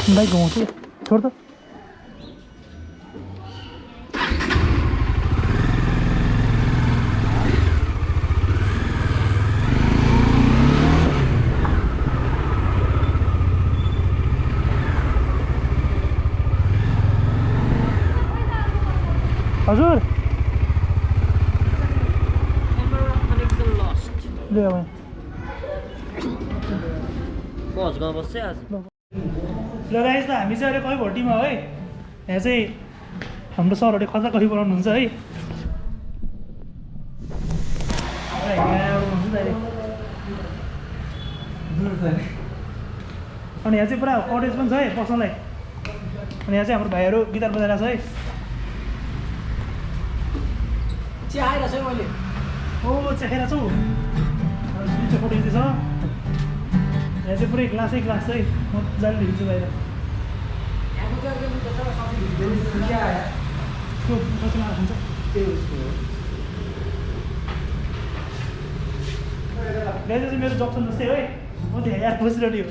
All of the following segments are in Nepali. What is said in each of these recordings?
बाइक घुमाउँछु छोड त हजुर ले अब बस गयो बस्छ आज ल गाइस त हामी चाहिँ अहिले कहीँ भट्टीमा है यहाँ चाहिँ हाम्रो सरहरूले खचा कही बनाउनुहुन्छ है अनि यहाँ चाहिँ पुरा कटेज पनि छ है बस्नलाई अनि यहाँ चाहिँ हाम्रो भाइहरू गिटार बजाइरहेको छ है चिया आइरहेको छ मैले ओ चेखेर छौ फोटो खिच्दैछ यहाँ चाहिँ पुरै ग्लासै ग्लास है मजाले खिच्छु बाहिर चाहिँ मेरो जक्सन जस्तै है म त्यहाँ यहाँ बसिरहने हो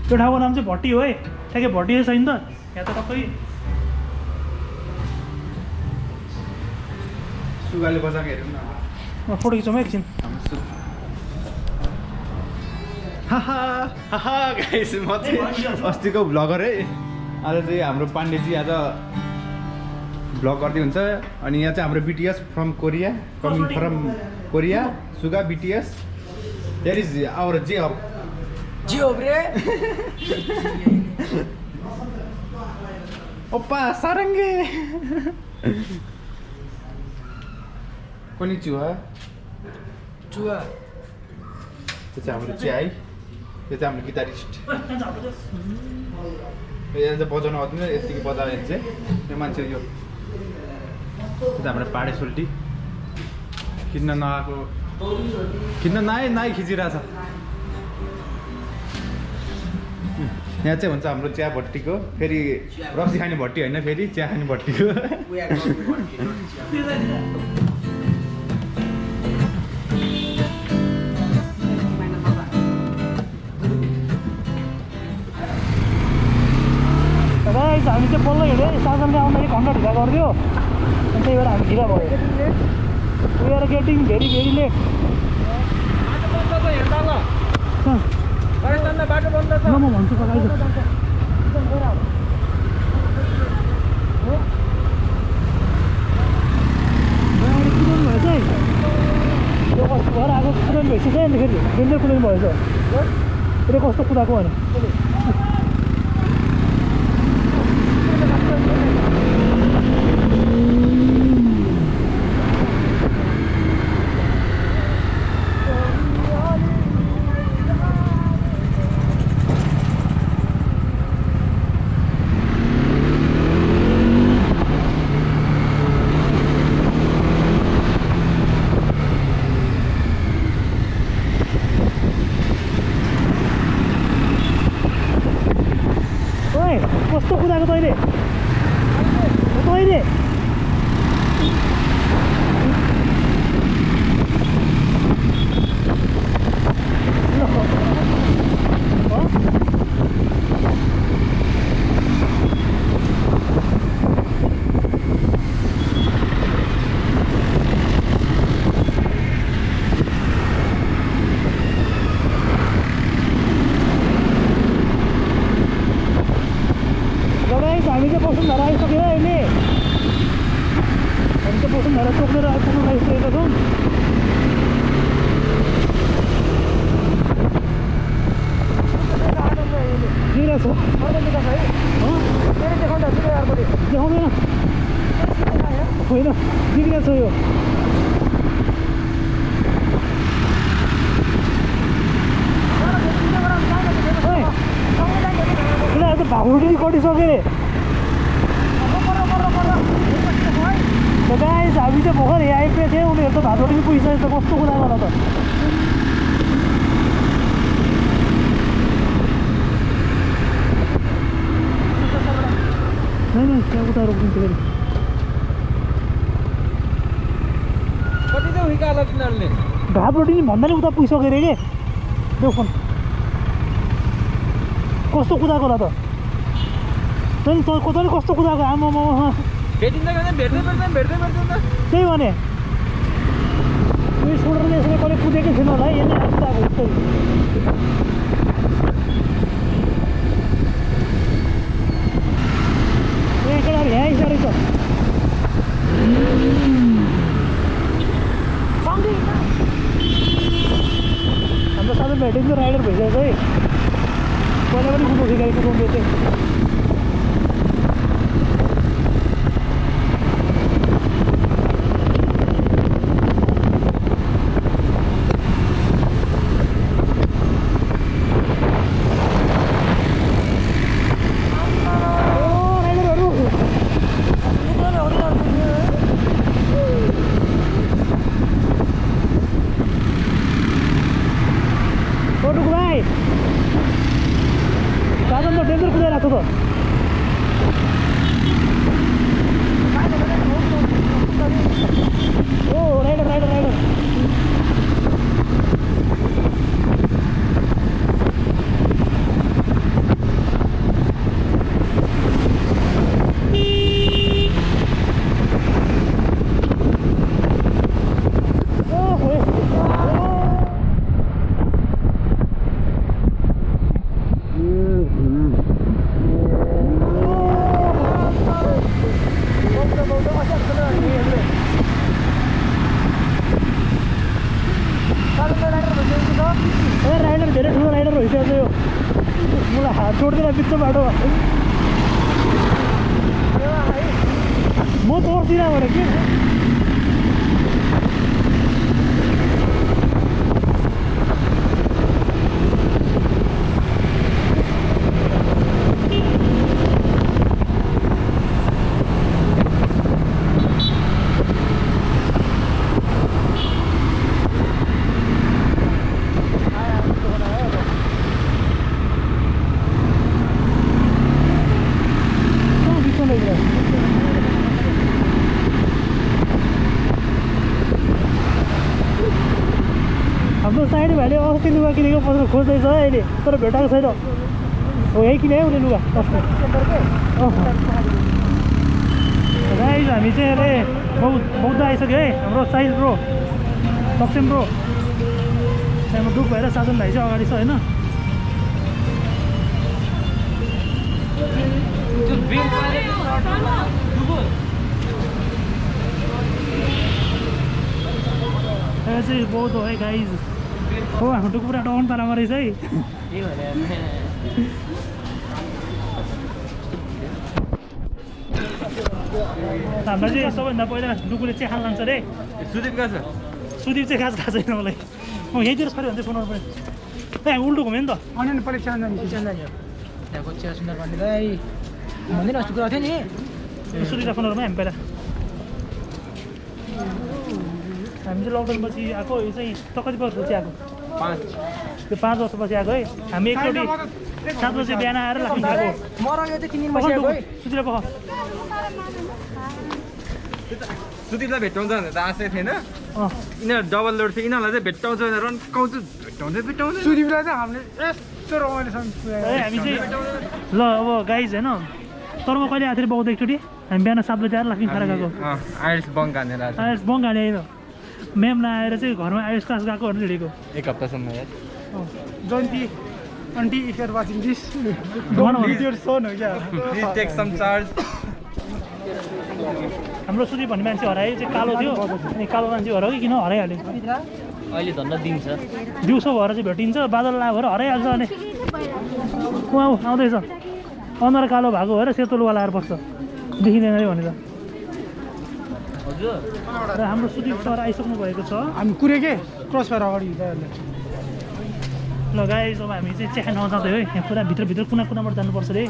त्यो ठाउँको नाम चाहिँ भट्टी हो है ठ्याक्कै भट्टी छैन त यहाँ त टक्कै सुगाले बजाएको हेरौँ न फोटो खिचौँ है एकछिन गाइस म चाहिँ अस्तिको भ्लगर है आज चाहिँ हाम्रो पाण्डेजी आज भ्लग गर्दै हुन्छ अनि यहाँ चाहिँ हाम्रो BTS from Korea coming from Korea सुगा बिटिएस देयर इज आवर जे अप रे ओप्पा सारङ्गे कोनिचिवा चुवा त्यो चाहिँ हाम्रो चिया है त्यो चाहिँ हाम्रो गिटारिस्ट यहाँ चाहिँ बजाउनु आउँदैन यतिकै बजायो भने चाहिँ यो मान्छे यो त्यो चाहिँ हाम्रो पाडे सोल्टी किन्न नआएको किन्न नआए खिचिरहेछ यहाँ चाहिँ हुन्छ हाम्रो चिया भट्टीको फेरि रक्सी खाने भट्टी होइन फेरि चिया खाने भट्टीको हामी चाहिँ बल्ल हिँड्यो साधनले आउँदाखेरि घन्टा ढिला गरिदियो अनि त्यही भएर हामी ढिला भयो we are getting very very late बाटो बन्द छ म भन्छु पकाइदियो कुदाउनु भएछ है त्यो कस्तो भएर आएको कुदाउनु भइसक्यो अन्त फेरि डेन्जर कुदाउनु भएछ फेरि कस्तो कुदाएको भने कस्तो कुदाएको तैँले हामी चाहिँ बसुन्धरा आइसक्यो अहिले हामी चाहिँ बसुन्धरा चोक्नेर आइपुग्नु लागिसकेका छौँ छ देखाउँदैन होइन बिग्रेको छ यो उसलाई त भाउडी कटिसक्यो अरे गाइस हामी चाहिँ भर्खर यहाँ आइपुगेको थियौँ उनीहरू त भातोटी पुगिसकेको छ कस्तो कुरा गर त होइन त्यहाँ उता रोकिन्छ फेरि कति चाहिँ उकालो तिनीहरूले भात रोटी भन्दा नि उता पुगिसक्यो अरे के देऊ फोन कस्तो कुदाएको होला त तैँले कस्तो कुदाएको आमामा भेटिँदै भेट्दैन त्यही भने उयो छोडेर यसरी कहिले कुदेकै थिएन होला है यसले कुदाएको जस्तै ए केटाहरू यहाँ आइसकेको छ हाम्रो साथै भेटिन्छ राइडर भइसकेको है पहिला पनि कुदाउँथ्यो गाडी कुदाउँदै चाहिँ हाम्रो साइडी भाइले अस्ति लुगा किनेको पत्र खोज्दैछ अहिले तर भेटाएको छैन हो यही किने उसले लुगा अस्ति गाइज हामी चाहिँ अहिले बौद्ध आइसक्यो है हाम्रो साहिल ब्रो लक्ष्म ब्रो त्यहाँबाट डुक भएर साधन भाइ चाहिँ अगाडि छ होइन चाहिँ बौद्ध है गाइज हो हाम्रो डुक पुरा डाउन पारामा रहेछ है हामीलाई चाहिँ सबैभन्दा पहिला डुकुले चाहिँ खान लान्छ अरे सुदीप कहाँ छ सुदीप चाहिँ खास थाहा छैन मलाई म यहीँतिर छोड्यो भने चाहिँ फोन पनि ए उल्टो घुम्यो नि त अनि पहिले त्यहाँको चिया सुन्दर भन्दै भन्दैन अस्ति कुरा थियो नि सुदीपलाई फोनहरूमा हामी पहिला हामी चाहिँ लकडाउन पछि आएको यो चाहिँ त कति वर्षपछि आएको 5 त्यो 5 वर्षपछि आएको है हामी एकचोटि 7 बजी बिहान आएर लाग्नु खाएको सुदीपलाई पख सुदीपलाई भेट्टाउँछ भनेर त आशै थिएन यिनीहरू डबल लोड थियो यिनीहरूलाई चाहिँ भेट्टाउँछ भनेर रन्काउँछ भेट्टाउँछ सुदीपलाई चाहिँ हामीले यस्तो रमाइलोसँग हामी चाहिँ ल अब गाइज होइन तर म कहिले आएको थिएँ बौद्ध एकचोटि हामी बिहान 7 बजी आएर लाग्नु खाएर गएको आइल्स बङ्क हानेर आइल्स बङ्क हाने होइन म्याम नआएर चाहिँ घरमा आइल्स क्लास गएको भनेर हिँडेको 1 हप्तासम्म यार Jayanti aunty if you are watching this Please your son हो क्या प्लिज टेक सम चार्ज हाम्रो सुदीप भन्ने मान्छे हरायो चाहिँ कालो थियो अनि कालो मान्छे हरायो कि किन हराइहाल्यो अहिले धन्न दिन छ दिउँसो भएर चाहिँ भेटिन्छ बादल ला भएर हराइहाल्छ अनि उहाँ आउँदैछ अनुहार कालो भएको भएर सेतो लुगा लगाएर बस्छ देखिँदैन है भनेर हजुर र हाम्रो सुदीप सर आइसक्नु भएको छ हामी कुरेकै क्रस भएर अगाडि ल गाइस अब हामी चाहिँ चिया नजाँदै है यहाँ पुरा भित्र कुना कुनाबाट जानुपर्छ रे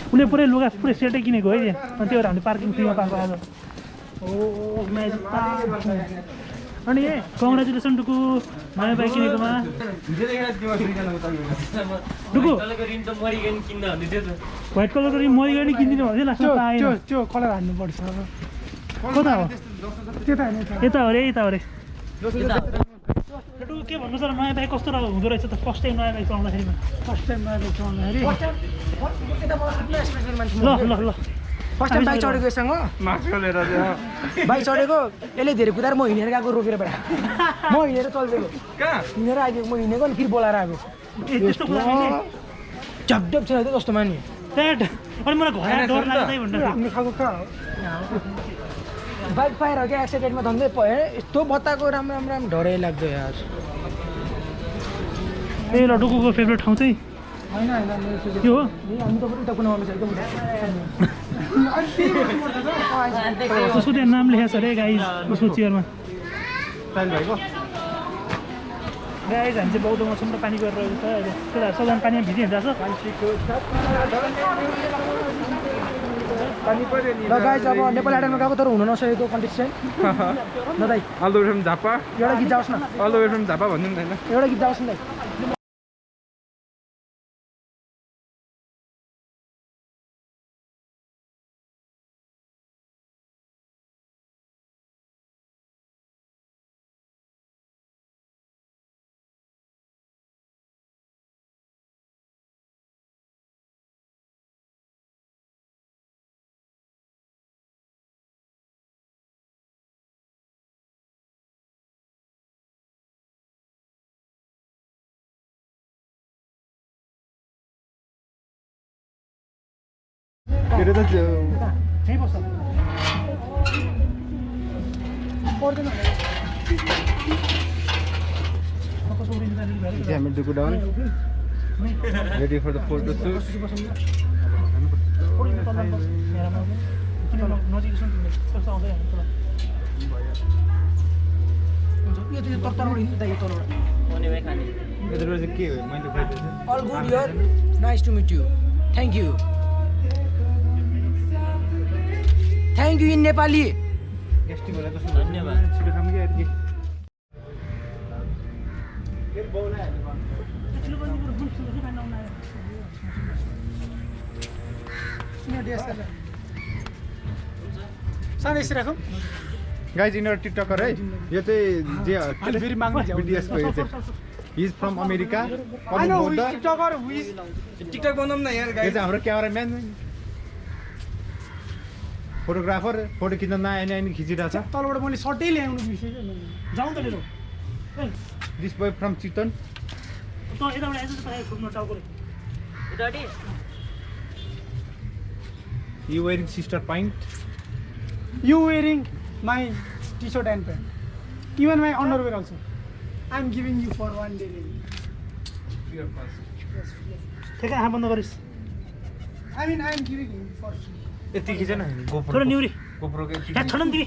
उसले पुरै लुगा पुरै सेटै किनेको है अनि त्यो भएर हामीले पार्किङ फ्रीमा पाएको आज ओ अनि ए कङ्ग्रेचुलेसन टुकु नयाँ बाइक किनेकोमा टुकु व्हाइट कलरको रिम मरिगयो नि किनिदिनु भयो लास्टमा पाएन त्यो कलर हान्नुपर्छ कता हो त्यता होइन यता हो रे टु के भन्नु सर नयाँ बाइक कस्तो हुँदो रहेछ त फर्स्ट टाइम नयाँ बाइक चलाउँदाखेरि फर्स्ट टाइम नयाँ बाइक चलाउँदाखेरि ल ल ल फर्स्ट टाइम बाइक चढेको यसँग बाइक चढेको यसले धेरै कुदाएर म हिँडेर गएको रोकेर बेला म हिँडेर चल्दिएको कहाँ हिँडेर आइदिएको म हिँडेको अनि फेरि बोलाएर आएको त्यस्तो कुरा मैले झपझप छ जस्तो मानि त्यहाँ अनि मलाई घर डर लाग्दै भनेर हाम्रो खाएको कहाँ हो बाइक पाएर हो क्या एक्सिडेन्टमा धन्दै भयो यस्तो बताएको राम्रो राम्रो राम्रो डरै लाग्दो यार ए ल डुकुको फेभरेट ठाउँ चाहिँ होइन त्यो हो हामी त उता कुना उसको त्यहाँ नाम लेखेको छ अरे गाइज उसको चेयरमा गाइज हामी चाहिँ बौद्धमा छौँ र पानी गरिरहेको छ अहिले केटाहरू सबजना पानीमा भिजी हिँडिरहेको ल गाइज अब नेपाल आइडलमा गएको तर हुन नसकेको कन्टेस्टेन्ट ल दाइ all the way from Jhapa एउटा गीत जाओस् न all the way from Jhapa भन्नु नि एउटा गीत जाओस् न दाइ मेरो त त्यहीँ बस्छ पर्दैन हामी डुकु down ready for the photo shoot नजिक कस्तो आउँदै के हो मैले All good here. Nice to meet you. Thank you. Thank you in Nepali. धन्यवाद छिटो खाम के गाइज यिनीहरू टिकटकर है यो चाहिँ जे फेरि माग्नु बिटिएसको यो चाहिँ he is from America TikTok बनाउँ न यार यो चाहिँ हाम्रो क्यामेराम्यान फोटोग्राफर फोटो खिच्न नआए नि खिचिरहेको छ तलबाट मैले सर्टै ल्याउनु बिर्सेँ जाउँ त लिनु दिस बोय फ्रम चितवन त यताबाट आएछ छोड्नु टाउकोले you wearing sister pant You wearing my t-shirt and pant, even my underwear also. I'm giving you for 1 day. ठेका आँखा बन्द गरिस् I mean, I'm giving you for free. यति खिचेन छोड निउरी गोप्रोको यहाँ छोड न तिमी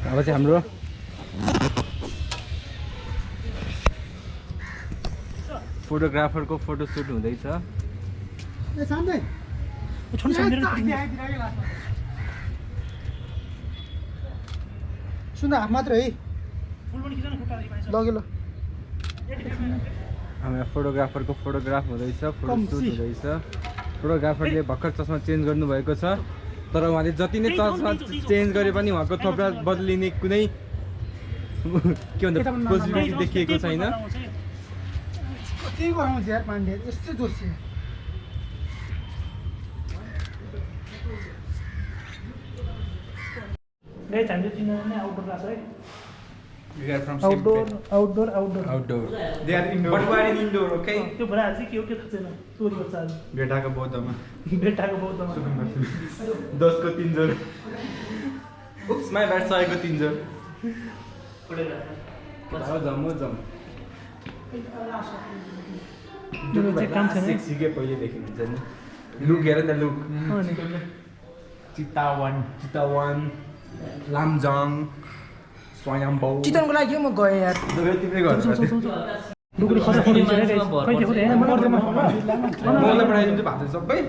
अब चाहिँ हाम्रो फोटोग्राफरको फोटो सुट हुँदैछ Hey, Sunday. छोड्नु सक्दैन सुन हाफ मात्र है फुल पनि खिच्न खुट्टा लग्यो ल हाम्रो फोटोग्राफरको फोटोग्राफ हुँदैछ फोटो सुट हुँदैछ फोटोग्राफरले भर्खर चस्मा चेन्ज गर्नुभएको छ तर उहाँले जति नै चस्मा चेन्ज गरे पनि उहाँको थोप्रा बदलिने कुनै के भन्छ पोसिबिलिटी देखिएको छैन कति गराउँछ यार पाण्डे यस्तै जोस छ गाइस हामीले चिन्दैन नै आउटडोर क्लास है We are from outdoor outdoor outdoor outdoor. They are indoor. But we are in indoor, okay? त्यो भइरहेको चाहिँ के हो के थाहा छैन चोरी बच्चा आज बेटाको बौद्धमा बेटाको बौद्धमा 10 को 3 जोर उप्स माई ब्याड 100 को 3 जोर जम त्यो चाहिँ काम छैन है। सिके पहिलेदेखि हुन्छ नि लुक हेर न लुक चितावन लामजङ स्वयम्भू चितवनको लागि म गएँ यार तिमीले गर्छ डुकुरी खसा फोटो खिचेर गाइस खै देखो हैन मलाई पठाइदिन्छु भात सबै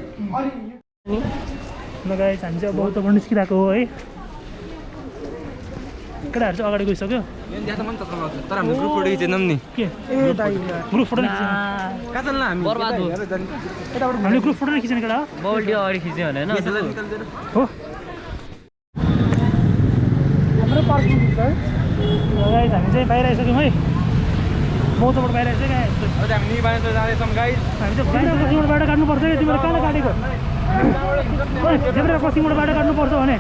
ल गाइस हामी चाहिँ बौद्धबाट निस्किरहेको हो है केटाहरू चाहिँ अगाडि गइसक्यो तर हाम्रो ग्रुप फोटो खिचेनौँ नि के ए दाइ ग्रुप फोटो नै खिच्ने कहाँ चल्न हामी बर्बाद हो हामीले ग्रुप फोटो नै खिच्ने केटा बल्डी अगाडि खिच्यो भने होइन हो हाम्रो पार्किङ छ है गाइस हामी चाहिँ बाहिर आइसक्यौँ है बौद्धबाट बाहिर आइसक्यो अहिले हामी निबानेर जाँदैछौँ गाइस हामी चाहिँ बाहिर पश्चिमबाट बाटो काट्नुपर्छ है तिमीले कहाँ काटेको जेब्रा पश्चिमबाट बाटो काट्नुपर्छ भने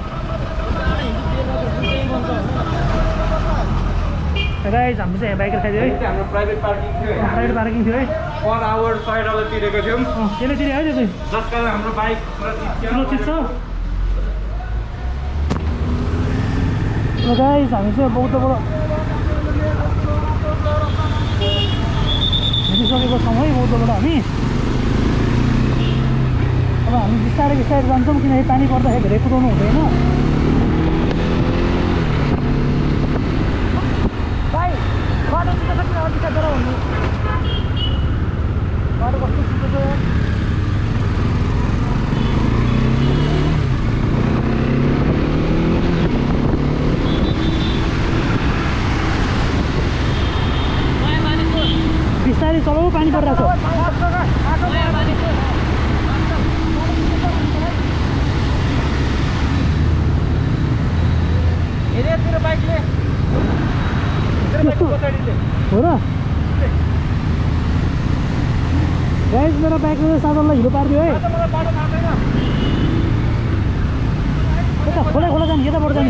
गाइस हामी चाहिँ बाइक खाइदियो है हाम्रो प्राइभेट पार्किङ थियो प्राइभेट पार्किङ थियो है पर आवर $5 तिरेको थियौँ त्यसले तिरे है त्यो चाहिँ जसका कारण हाम्रो बाइक सुरक्षित छ गाइस हामी चाहिँ बौद्धबाट हिँडिसकेको छौँ है बौद्धबाट हामी अब हामी बिस्तारै बिस्तारै जान्छौँ किनकि पानी पर्दाखेरि धेरै कुदाउनु हुँदैन भाइ बाटो छिटो छ किन अधिकार गर भन्नु बाटो कस्तो छिटो छ बिस्तारै चलाऊ पानी परिरहेको छ हेरेतिर बाइकले हो र गाइस मेरो बाइकले साधनलाई हिलो पारिदियो है यता खोला खोला जाने यताबाट जाने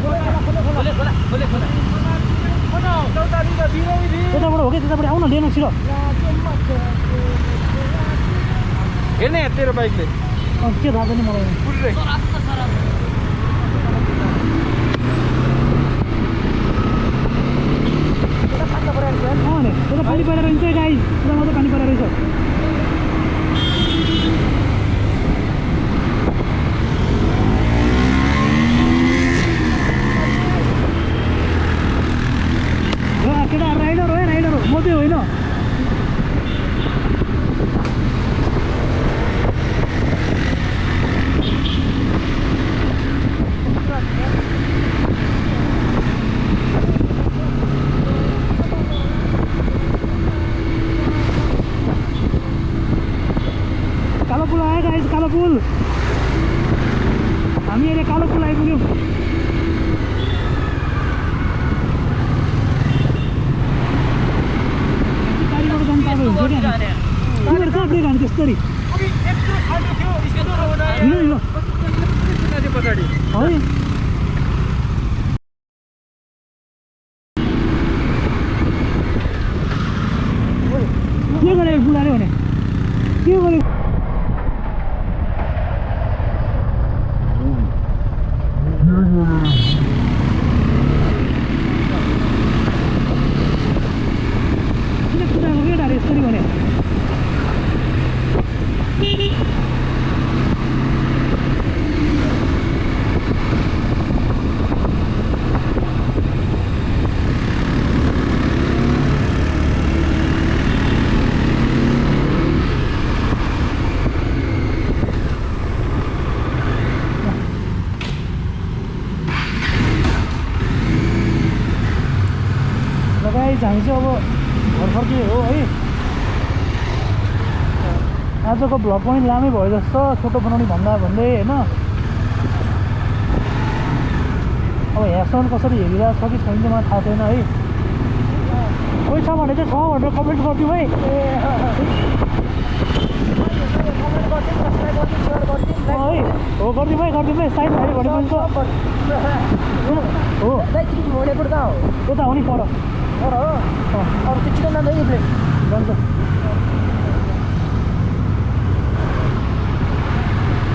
यताबाट हो कि त्यताबाट आउन लिनु छिटो हेर्ने तेरो बाइकले के थाहा छैन मलाई त्यता पानी परेर रहन्छ गाइस त्यता मात्रै पानी परेर रहेछ केटा राइडर हो है राइडर हो म चाहिँ होइन कालो पुल आयो गाइस कालो पुल हामी अहिले कालो पुल आइपुग्यौँ त्यसरी पछाडि है के गरेको बुढाले भने के गरेको किन कुदाएको केटाहरू यसरी भने गाइस हामी चाहिँ अब घर फर्किए हो है आजको भ्लग पनि लामै भयो जस्तो छोटो बनाउने भन्दा भन्दै होइन अब यहाँसम्म कसरी हेरिरहेको छ कि छैन मलाई थाहा छैन है कोही छ भने चाहिँ छ भनेर कमेन्ट गरिदिउँ है हो गरिदिउँ है साइड भयो भनेपछि हो यता हो नि पर अरू त्यो चिकन जान्छ